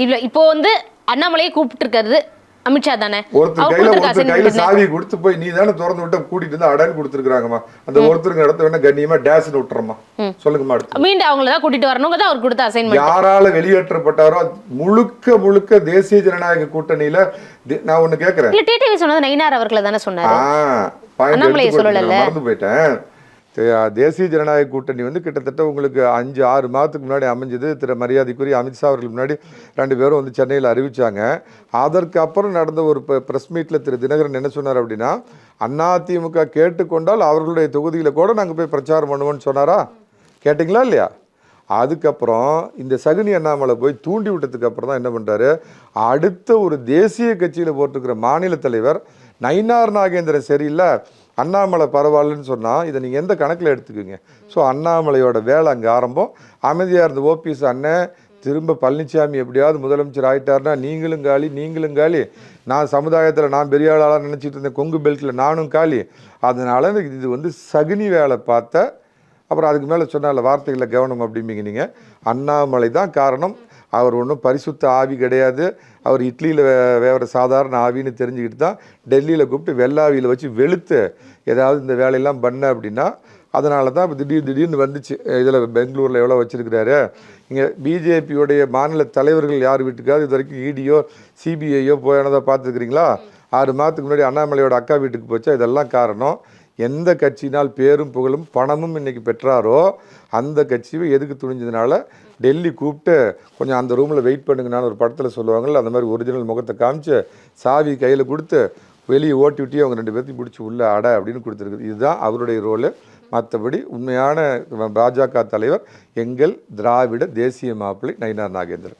இல்ல இப்போ வந்து அண்ணாமலையை கூப்பிட்டு இருக்கிறது அமித்ஷா தானே. ஒருத்தர் கையில சாவியை கொடுத்து போய் நீ தானே திறந்து விட்டு கூட்டிட்டு வந்து அடன் கொடுத்துருக்காங்கம்மா. அந்த ஒருத்தருக்கு இடத்த வேணா கண்ணியமா டேஸ்ன்னு விட்டுறமா சொல்லுங்கம்மா. மீண்டும் அவங்களதான் கூட்டிட்டு வரணும் அவர் கொடுத்த அசைன்மெண்ட். யாரால வெளியேற்றப்பட்டாரோ முழுக்க முழுக்க தேசிய ஜனநாயக கூட்டணியில நான் ஒண்ணு கேக்குறேன். டிடிவி சொன்னது நயினார் அவர்களை தானே சொன்னாரு. மறந்து போயிட்டேன். தேசிய ஜனநாயக கூட்டணி வந்து கிட்டத்தட்ட உங்களுக்கு 5-6 மாதத்துக்கு முன்னாடி அமைஞ்சது. திரு மரியாதைக்குரிய அமித்ஷா அவர்கள் முன்னாடி 2 பேரும் வந்து சென்னையில் அறிவிச்சாங்க. அதற்கு அப்புறம் நடந்த ஒரு ப்ரெஸ் மீட்டில் திரு தினகரன் என்ன சொன்னார் அப்படின்னா, அதிமுக கேட்டுக்கொண்டால் அவர்களுடைய தொகுதியில் கூட நாங்கள் போய் பிரச்சாரம் பண்ணுவோம்னு சொன்னாரா? கேட்டிங்களா இல்லையா? அதுக்கப்புறம் இந்த சகுனி அண்ணாமலை போய் தூண்டி விட்டதுக்கு அப்புறம் தான் என்ன பண்ணுறாரு, அடுத்த ஒரு தேசிய கட்சியில் போட்டிருக்கிற மாநில தலைவர் நயினார் நாகேந்திரன் சரியில்லை, அண்ணாமலை பரவாயில்லன்னு சொன்னால் இதை நீங்கள் எந்த கணக்கில் எடுத்துக்குங்க. ஸோ அண்ணாமலையோட வேலை அங்கே ஆரம்பம். அமைதியாக இருந்த ஓபிஎஸ் அண்ணன் திரும்ப பழனிசாமி எப்படியாவது முதலமைச்சர் ஆகிட்டாருன்னா நீங்களும் காலி, நான் சமுதாயத்தில் நான் பெரிய ஆளாக நினச்சிட்டு இருந்தேன், கொங்கு பெல்ட்டில் நானும் காலி. அதனால் இது வந்து சகுனி வேலை பார்த்த அப்புறம் அதுக்கு மேலே சொன்னால வார்த்தைகளில் கவனம் அப்படிம்பிங்க. நீங்கள் அண்ணாமலை தான் காரணம். அவர் ஒன்றும் பரிசுத்த ஆவி கிடையாது. அவர் இட்லியில் வேற சாதாரண ஆவின்னு தெரிஞ்சுக்கிட்டு தான் டெல்லியில் கூப்பிட்டு வெள்ளாவியில் வச்சு வெளுத்து ஏதாவது இந்த வேலையெல்லாம் பண்ண அப்படின்னா அதனால தான் இப்போ திடீர்னு வந்துச்சு. இதில் பெங்களூரில் எவ்வளோ வச்சுருக்கிறாரு. இங்கே பிஜேபியோடைய மாநில தலைவர்கள் யார் வீட்டுக்காவது இது வரைக்கும் இடியோ சிபிஐயோ போயானதாக பார்த்துருக்குறீங்களா? 6 மாதத்துக்கு முன்னாடி அண்ணாமலையோட அக்கா வீட்டுக்கு போச்சா? இதெல்லாம் காரணம் எந்த கட்சினால் பேரும் புகழும் பணமும் இன்னைக்கு பெற்றாரோ அந்த கட்சியை எதுக்கு துணிஞ்சதுனால டெல்லி கூப்பிட்டு கொஞ்சம் அந்த ரூமில் வெயிட் பண்ணுங்கன்னு ஒரு படத்தில் சொல்லுவாங்கள்ல, அந்த மாதிரி ஒரிஜினல் முகத்தை காமிச்சு சாவி கையில் கொடுத்து வெளியே ஓட்டி விட்டி அவங்க 2 பேர்த்தையும் பிடிச்சி உள்ள அட அப்படின்னு கொடுத்துருக்குது. இதுதான் அவருடைய ரோலு. மற்றபடி உண்மையான பாஜக தலைவர் எங்கள் திராவிட தேசிய மாப்பிள்ளை நயினார் நாகேந்திரன்.